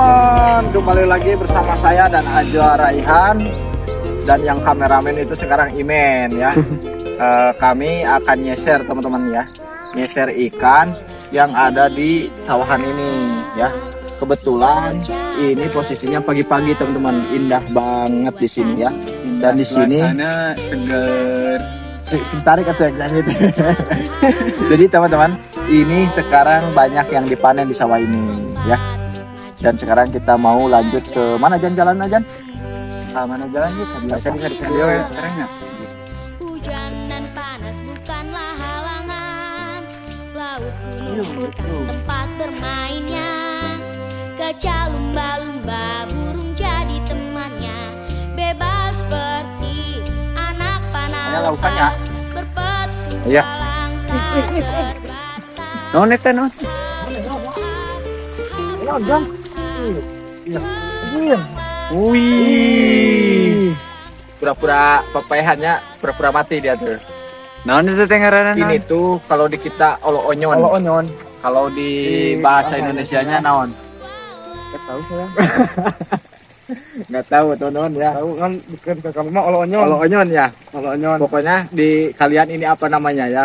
teman-teman, kembali lagi bersama saya dan Ajwa Raihan. Dan yang kameramen itu sekarang Imen ya. Kami akan nyeser teman-teman ya, nyeser ikan yang ada di sawahan ini ya. Kebetulan ini posisinya pagi-pagi teman-teman, indah banget di sini ya. Dan di sini seger. Tarik atau yang itu. Jadi teman-teman, ini sekarang banyak yang dipanen di sawah ini ya. Dan sekarang kita mau lanjut ke mana jalan aja? Mana jalan kita? Bisa di video ya sekarangnya. Hujan dan panas bukanlah halangan. Laut gunung bukan tempat bermainnya. Kaca lumba-lumba burung jadi temannya. Bebas seperti anak panah lepas. Berpetualang tak terbatas. Nonet non. Wih. Pura-pura pepehannya pura-pura mati dia tuh. Naon itu tengaranan? Ini tuh kalau di kita olo-onyon. Olo-onyon. Kalau di bahasa Indonesianya naon? Enggak tahu saya. Nggak tahu teman-teman ya. Tahu kan bukan ke kamu mah olo-onyon. Olo-onyon ya. Olo-onyon. Pokoknya di kalian ini apa namanya ya?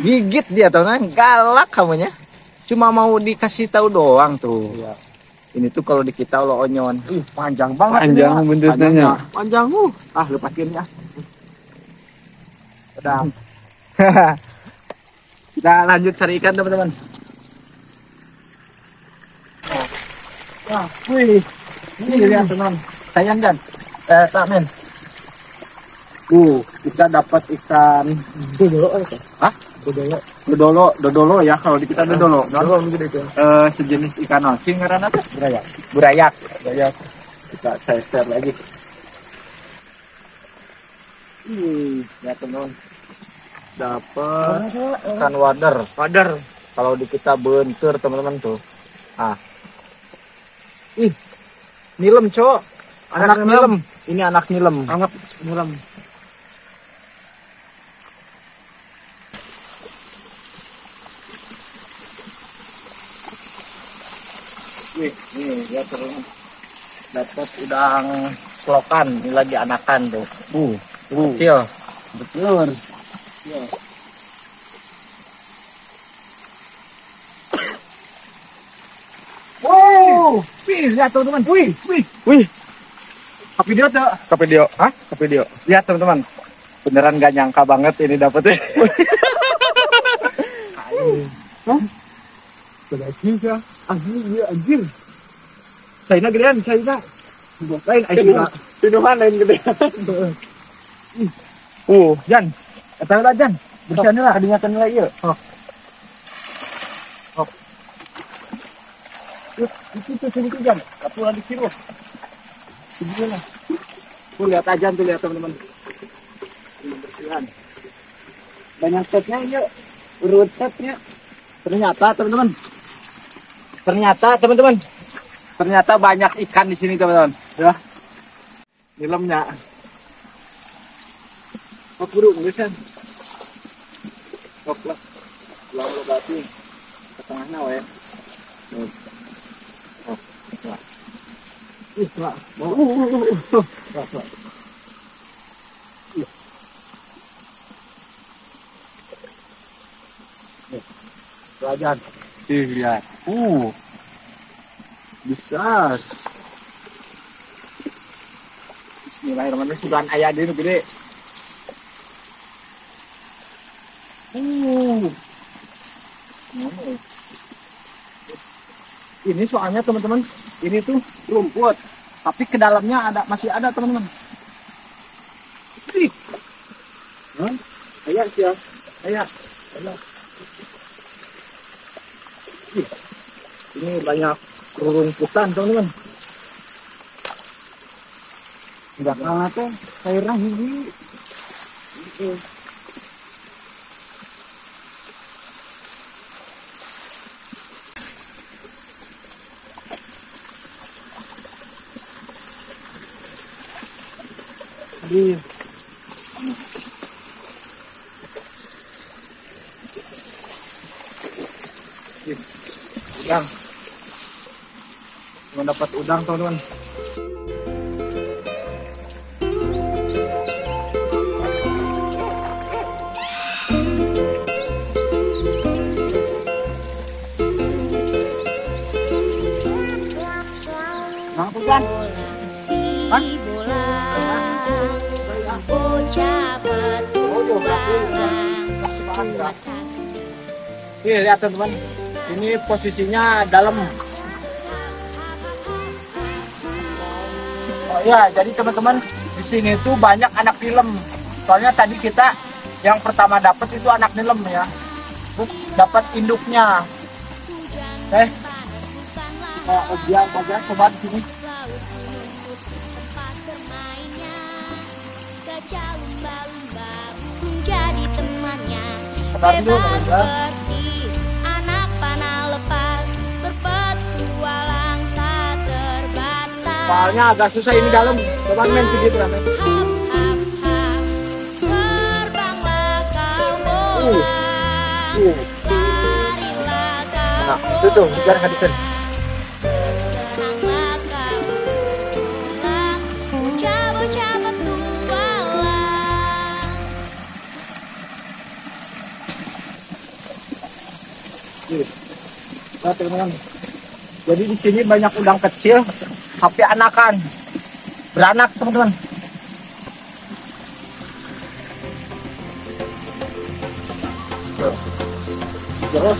Gigit dia teman-teman, galak kamunya. Cuma mau dikasih tahu doang tuh. Iya. Ini tuh kalau di kita olo-onyon. Panjang banget. Panjang ini, bentuknya. Panjang lepasin ya. Udah. Kita lanjut cari ikan teman-teman. Wah, wih. Ini lihat teman. Sayang kan? Tak men. Kita dapat ikan dodolo. Hah? Dodolo ya, kalau di kita dodolo. Sejenis ikan asin ngaranna teh? Burayak. Kita share lagi. Ya teman. Dapat ikan wader. Kalau di kita bentur teman-teman tuh. Nilem, Cok. Anak nilem. Ini anak nilem. Nilem. Wih, nih ya teman. Dapat udang selokan, ini lagi anakan tuh. Kecil. Betul. Ya. Wow, lihat teman-teman. Wih. Ke video tuh. Ke video. Hah? Ke video. Lihat teman-teman. Beneran gak nyangka banget ini dapetnya. Hah? Berarti ya. Asli ya anjir. China gedean, China. Lain China. Pinuhan lain gedean. Jan. Eta lah Jan. Bersihan lah kadinyakeun lah ieu. Itu sini Jan. Kapulan di kilo. Beginilah. Tuh lihat aja tuh, lihat teman-teman. Ini bersihan. Banyak catnya ya. Urut catnya. Ternyata banyak ikan di sini teman-teman. Ya. Nilemnya. Burung kan. Lah. Lalu batu ke tengahnya we. Lah. Pelajaran. Lihat. Besar. Bismillahirrahmanirrahim. Sudah ayah di gede. Ini soalnya teman-teman, ini tuh rumput, tapi ke dalamnya masih ada teman-teman. Ayah sih ya. Ayah. Ini banyak rerumputan teman-teman. Enggak kalah tuh, sayurnya hiji. Iya. Yang mendapat udang teman-teman. Nah, bukan. Si bola, si bocah petualang, buatkan Nih, lihat teman-teman. Ini posisinya dalam. Oh ya, jadi teman-teman di sini tuh banyak anak film. Soalnya tadi kita yang pertama dapat itu anak film ya. Terus dapat induknya. Oke. Dia bagian coba di sini. laut gunung putih tempat bermainnya. Gajah lumba-lumba burung jadi temannya. Sebentar dulu, Bebas teman-teman. seperti anak panah lepas, berpetualang tak terbatas. Soalnya agak susah ini dalam. Coba main gitu ya. Hap hap hap, terbanglah kau bola. Larilah kau Nah, itu tuh, biar nggak disen. bersenanglah kau pulang, bocah-bocah petualang. Nah, teman-teman. Jadi di sini banyak udang kecil, tapi anakan. Beranak, teman-teman. Terus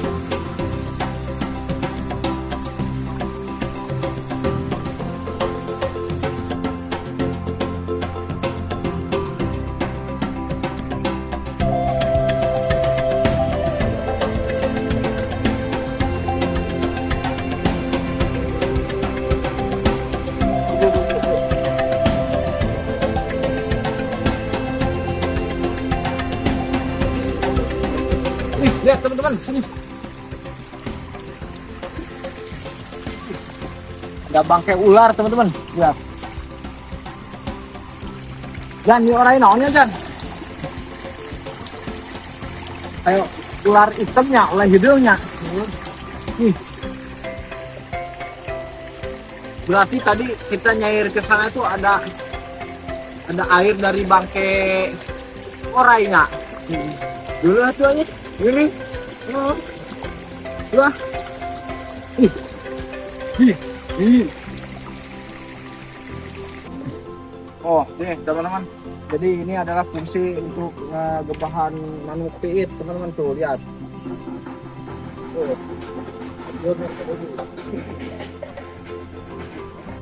lihat teman-teman, sini. Ada bangkai ular teman-teman. Lihat. Jan, ini orang naonnya Jan. Ayo, ular hitamnya, ular hidungnya. Nih. Berarti tadi kita nyair ke sana tuh ada air dari bangkai orangnya. Dulu tuh aja. Ini. Oh. Wah. Ih. Ih. Ih. Oh, nih teman-teman. Jadi ini adalah fungsi untuk gebahan manuk piit, teman-teman tuh lihat. Tuh.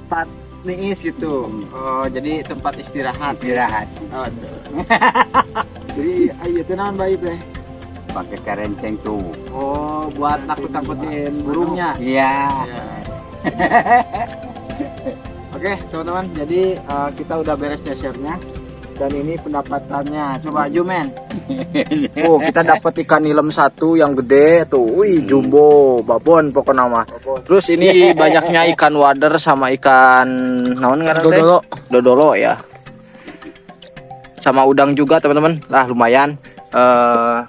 Tempat niis gitu. Oh, jadi tempat istirahat. Oh, jadi ayo tenang baik teh. Pakai kerenceng tuh. Oh, buat nakut-nakutin burungnya. Iya. Oke, teman-teman. Jadi kita udah beres nyesernya. Dan ini pendapatannya. Coba Jumen. Oh, kita dapat ikan nilem satu yang gede tuh. Wih, jumbo, babon pokoknya mah. Terus ini banyaknya ikan wader sama ikan naon ngaran teh? Dodolo ya. Sama udang juga, teman-teman. Lah lumayan.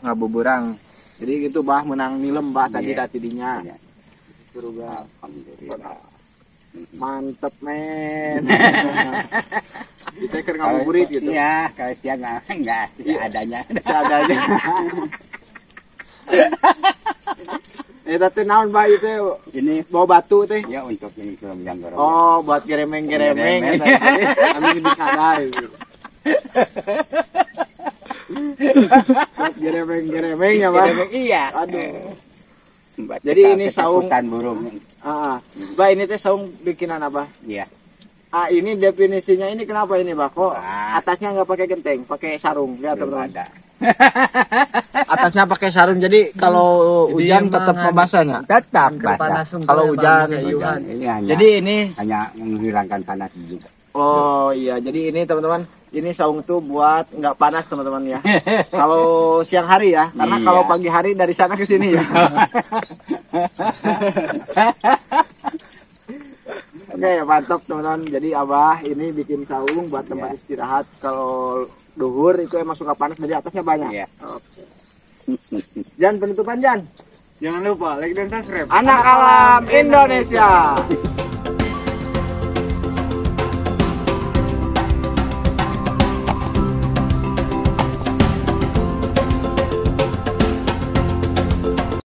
Ngabuburang. Jadi gitu bah menang nilem bah tadi tidinya. Suruga. Mantep men. Kita kan ngabuburit gitu. Iya, kalau siang enggak adanya. Seadanya. Tapi naon bah itu Ini bawa batu teh. ya untuk ini yang gorong. Oh, buat geremeng-geremeng. Amin bisa dah. Buat geremeng-geremeng ya, Bang. Iya. Aduh. Buat Jadi kita ini saung- ketakutan burung. Bah ini teh saung bikinan apa? Iya. Ini definisinya ini kenapa ini, Bah? Kok Wah. atasnya nggak pakai genteng, pakai sarung. Lihat, Belum teman-teman. ada. Atasnya pakai sarung. Jadi kalau hujan tetap membasahnya. Tetap basah. Kalau hujan. Ini hanya Jadi ini menghilangkan panas juga. oh iya, jadi ini teman-teman, ini saung tuh buat nggak panas teman-teman ya. Kalau siang hari ya, karena Iya. kalau pagi hari dari sana ke sini ya. Oke, mantap teman-teman. Jadi Abah ini bikin saung buat tempat Iya. istirahat. Kalau duhur itu emang suka panas, jadi atasnya banyak. Iya. Oke. Jan, penutupan Jan. Jangan lupa like dan subscribe. Anak Alam Indonesia.